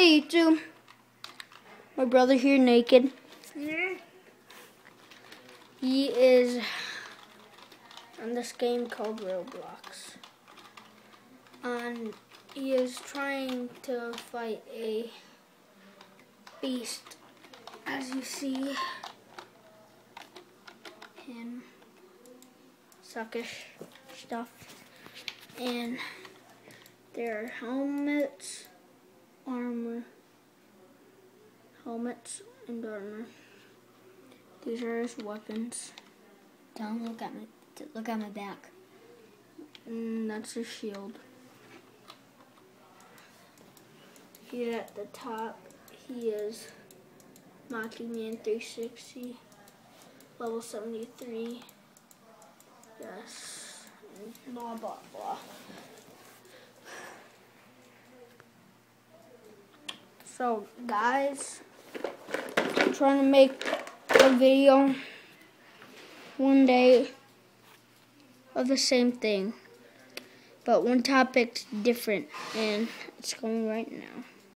Hey YouTube, my brother here naked. He is on this game called Roblox. And he is trying to fight a beast. As you see him, suckish stuff. And there are helmets and armor. These are his weapons. Don't look at me. Look at my back. That's his shield. Here at the top, he is Monkey Man 360, level 73. Yes, and blah blah blah. So guys, I'm trying to make a video one day of the same thing, but one topic's different, and it's going right now.